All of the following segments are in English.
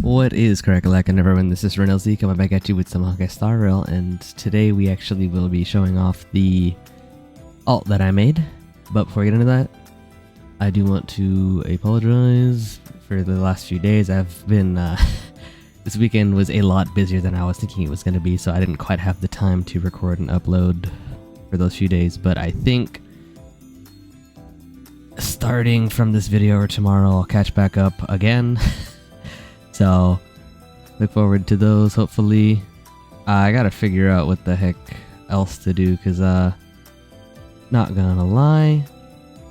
What is correct, and everyone? This is RenLZ coming back at you with some HONKAI Star Rail, and today we actually will be showing off the alt that I made. But before we get into that, I do want to apologize for the last few days. I've been this weekend was a lot busier than I was thinking it was going to be, so I didn't quite have the time to record and upload for those few days. But I think starting from this video or tomorrow, I'll catch back up again. So, look forward to those, hopefully. I gotta figure out what the heck else to do, because, not gonna lie,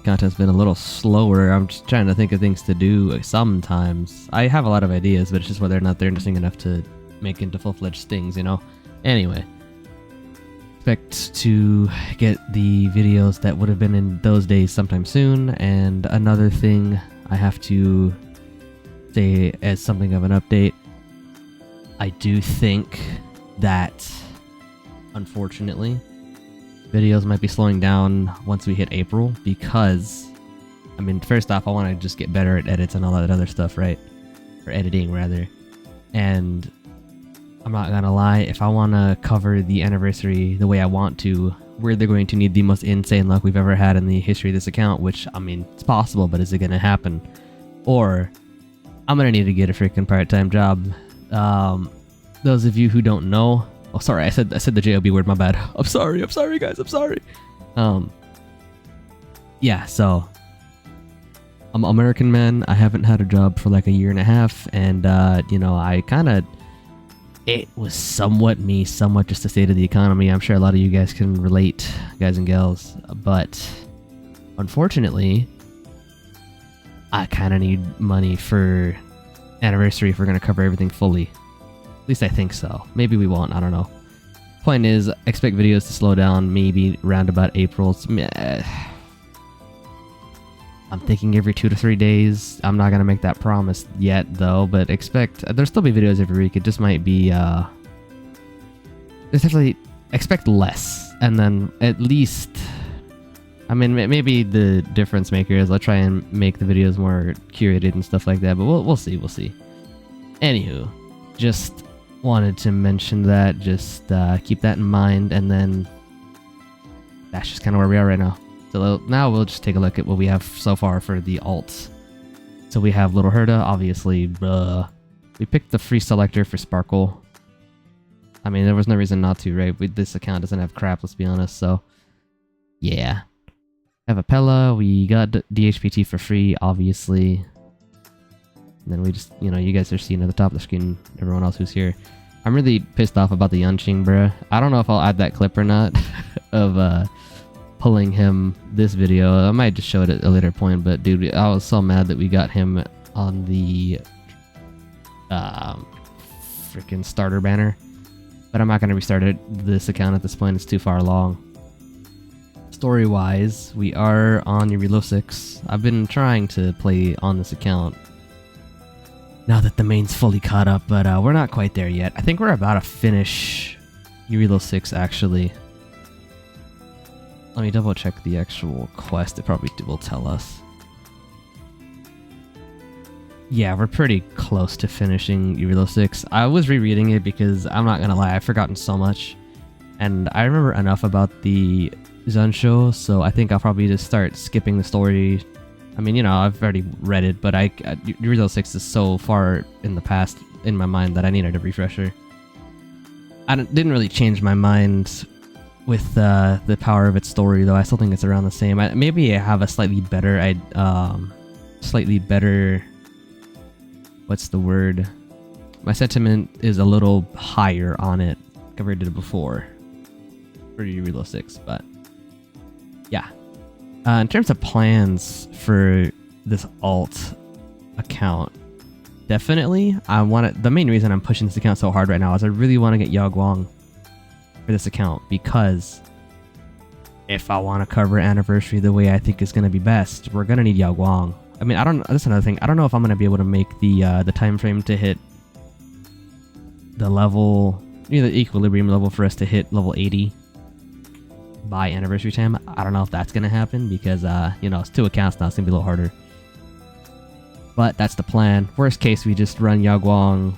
content's been a little slower. I'm just trying to think of things to do sometimes. I have a lot of ideas, but it's just whether or not they're interesting enough to make into full-fledged things, you know? Anyway. Expect to get the videos that would have been in those days sometime soon, and another thing I have to say as something of an update, I do think that unfortunately videos might be slowing down once we hit April, because I mean, first off, I want to just get better at edits and all that other stuff, right? Or editing rather. And I'm not gonna lie, if I want to cover the anniversary the way I want to, we're either going to need the most insane luck we've ever had in the history of this account, which I mean, it's possible, but is it gonna happen? Or I'm gonna need to get a freaking part-time job. Those of you who don't know, oh sorry, I said the JOB word, my bad. I'm sorry guys, I'm sorry. Yeah, so I'm an American man. I haven't had a job for like a year and a half, and you know, it was somewhat me, somewhat just the state of the economy. I'm sure a lot of you guys can relate, guys and gals, but unfortunately, I kind of need money for anniversary if we're going to cover everything fully. At least I think so. Maybe we won't, I don't know. Point is, expect videos to slow down maybe around about April. I'm thinking every 2 to 3 days. I'm not going to make that promise yet though, but there'll still be videos every week. It just might be, definitely expect less. And then at least, I mean, maybe the difference maker is I'll try and make the videos more curated and stuff like that, but we'll see. Anywho, just wanted to mention that, just keep that in mind, and then that's just kind of where we are right now. So now we'll just take a look at what we have so far for the alts. So we have Little Herda, obviously, we picked the free selector for Sparkle. I mean, there was no reason not to, right? This account doesn't have crap, let's be honest, so yeah. Have Apella, we got DHPT for free, obviously. And then we just, you know, you guys are seeing at the top of the screen, everyone else who's here. I'm really pissed off about the Yunqing, bruh. I don't know if I'll add that clip or not of pulling him this video. I might just show it at a later point, but dude, I was so mad that we got him on the freaking starter banner. But I'm not going to restart this account at this point, it's too far along. Story-wise, we are on Yurilo 6. I've been trying to play on this account now that the main's fully caught up, but we're not quite there yet. I think we're about to finish Yurilo 6, actually. Let me double check the actual quest. It probably will tell us. Yeah, we're pretty close to finishing Yurilo 6. I was rereading it because, I'm not gonna lie, I've forgotten so much. And I remember enough about the Zunsho, so I think I'll probably just start skipping the story. I mean, you know, I've already read it, but Yurilo 6 is so far in the past in my mind that I needed a refresher. I didn't really change my mind with the power of its story, though. I still think it's around the same. Maybe I have a slightly better, what's the word? My sentiment is a little higher on it compared to before for Yurilo 6, but yeah. In terms of plans for this alt account, definitely the main reason I'm pushing this account so hard right now is I really want to get Yao Guang for this account, because if I want to cover anniversary the way I think is going to be best, we're going to need Yao Guang. I mean, that's another thing. I don't know if I'm going to be able to make the time frame to hit the level, you know, the equilibrium level for us to hit level 80 by anniversary time. I don't know if that's going to happen because, you know, it's 2 accounts now. It's going to be a little harder. But that's the plan. Worst case, we just run Yao Guang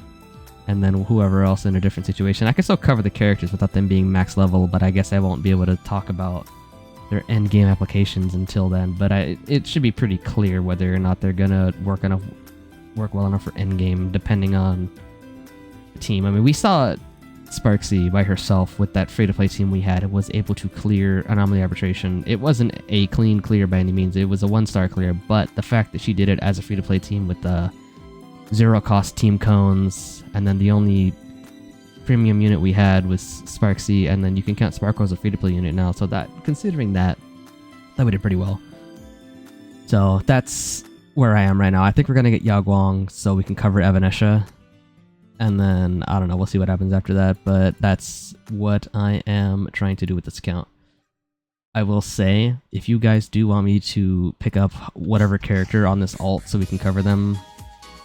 and then whoever else in a different situation. I can still cover the characters without them being max level, but I guess I won't be able to talk about their end game applications until then. But it should be pretty clear whether or not they're gonna work well enough for end game, depending on the team. I mean, we saw Sparksy by herself with that free-to-play team we had. It was able to clear Anomaly Arbitration. It wasn't a clean clear by any means. It was a 1-star clear, but the fact that she did it as a free-to-play team with the zero-cost team cones, and then the only premium unit we had was Sparksy, and then you can count Sparkle as a free-to-play unit now, so that, considering that we did pretty well. So that's where I am right now. I think we're going to get Yao Guang so we can cover Evanesha. And then, I don't know, we'll see what happens after that, but that's what I am trying to do with this account. I will say, if you guys do want me to pick up whatever character on this alt so we can cover them,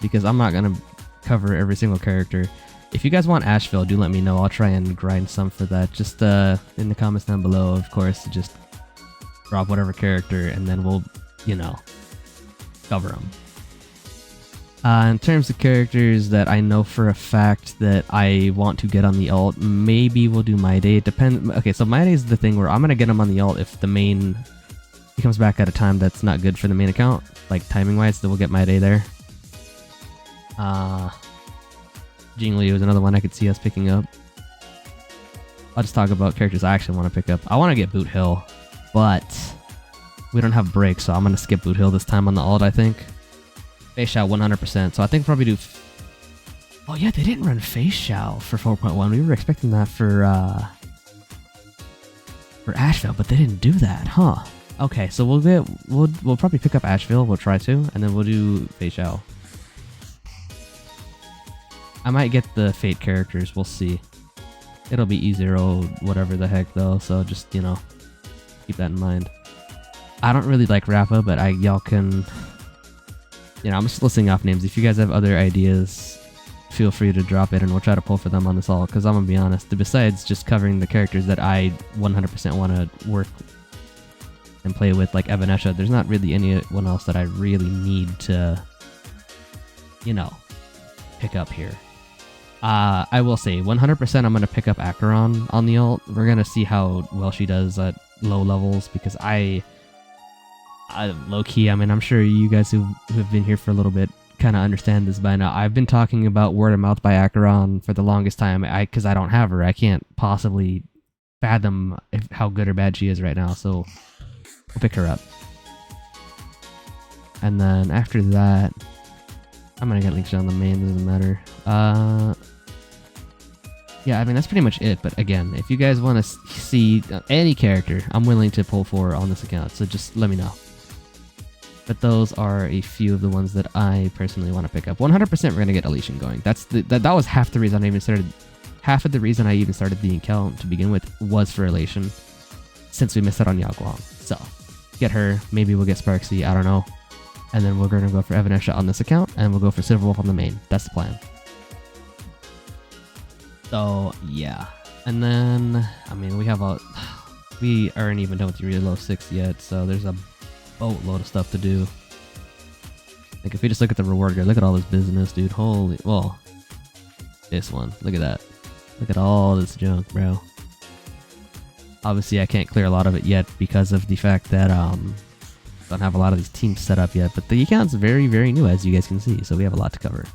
because I'm not going to cover every single character. If you guys want Asheville, do let me know. I'll try and grind some for that. Just in the comments down below, of course, just drop whatever character, and then we'll, you know, cover them. In terms of characters that I know for a fact that I want to get on the alt, maybe we'll do My Day. It depends. Okay, so My Day is the thing where I'm going to get him on the alt if the main... he comes back at a time that's not good for the main account, like timing-wise, then we'll get My Day there. Jingli was another one I could see us picking up. I'll just talk about characters I actually want to pick up. I want to get Boot Hill, but we don't have break, so I'm going to skip Boot Hill this time on the alt, I think. Face Shao 100%, so I think probably do... oh yeah, they didn't run Face Shao for 4.1. We were expecting that for Asheville, but they didn't do that, huh? Okay, so we'll probably pick up Asheville, we'll try to, and then we'll do Face Shao. I might get the Fate characters, we'll see. It'll be E0, whatever the heck though, so just, you know, keep that in mind. I don't really like Rappa, but y'all can... you know, I'm just listing off names. If you guys have other ideas, feel free to drop it and we'll try to pull for them on this all, because I'm gonna be honest, besides just covering the characters that I 100% want to work and play with, like Evanesha, there's not really anyone else that I really need to, you know, pick up here. I will say 100% I'm going to pick up Acheron on the alt. We're going to see how well she does at low levels, because I low-key, I mean, I'm sure you guys who have been here for a little bit kind of understand this by now. I've been talking about word of mouth by Acheron for the longest time, because I don't have her. I can't possibly fathom how good or bad she is right now, so we'll pick her up. And then after that, I'm going to get links on the main, doesn't matter. Yeah, I mean, that's pretty much it. But again, if you guys want to see any character, I'm willing to pull for on this account, so just let me know. But those are a few of the ones that I personally want to pick up. 100% we're going to get Elysian going. That was half the reason I even started... half of the reason I even started the account to begin with was for Elation, since we missed out on Yao Guang. So, get her, maybe we'll get Sparksy, I don't know. And then we're going to go for Evanesha on this account, and we'll go for Silverwolf on the main. That's the plan. So, yeah. And then, I mean, we aren't even done with the Reload 6 yet, so there's a boatload of stuff to do. Like, if we just look at the reward grid, look at all this business, dude. Holy, well, this one. Look at that. Look at all this junk, bro. Obviously, I can't clear a lot of it yet because of the fact that, don't have a lot of these teams set up yet, but the account's very, very new, as you guys can see, so we have a lot to cover.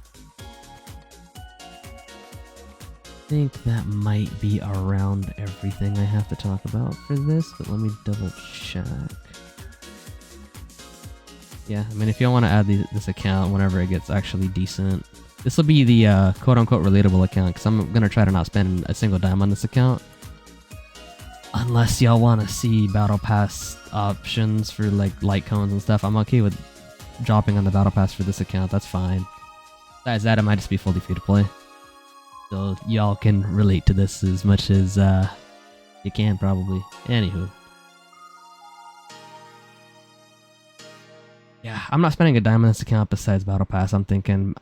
I think that might be around everything I have to talk about for this, but let me double check. Yeah, I mean, if y'all want to add this account whenever it gets actually decent, this will be the quote-unquote relatable account, because I'm going to try to not spend a single dime on this account. Unless y'all want to see Battle Pass options for, like, light cones and stuff, I'm okay with dropping on the Battle Pass for this account, that's fine. Besides that, it might just be fully free-to-play. So y'all can relate to this as much as you can, probably. Anywho. Yeah, I'm not spending a dime on this account besides Battle Pass. I'm thinking,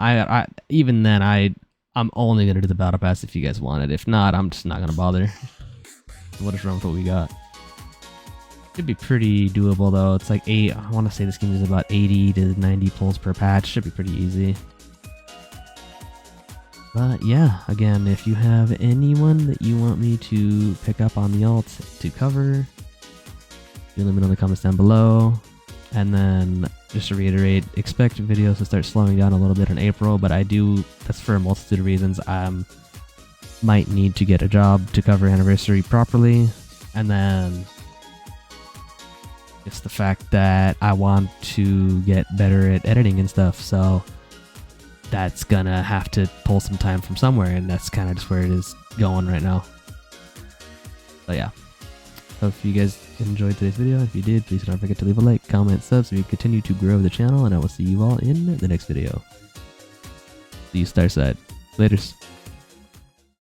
even then, I'm only going to do the Battle Pass if you guys want it. If not, I'm just not going to bother. What is wrong with what we got? Should be pretty doable though. It's like I want to say this game is about 80 to 90 pulls per patch. Should be pretty easy. But yeah, again, if you have anyone that you want me to pick up on the alts to cover, do let me know in the comments down below. And then just to reiterate, expect videos to start slowing down a little bit in April, but that's for a multitude of reasons. Might need to get a job to cover anniversary properly, and then it's the fact that I want to get better at editing and stuff, so that's gonna have to pull some time from somewhere, and that's kind of just where it is going right now. So yeah, hope you guys enjoyed today's video. If you did, please don't forget to leave a like, comment, sub so we continue to grow the channel, and I will see you all in the next video. See you Starside. Laters.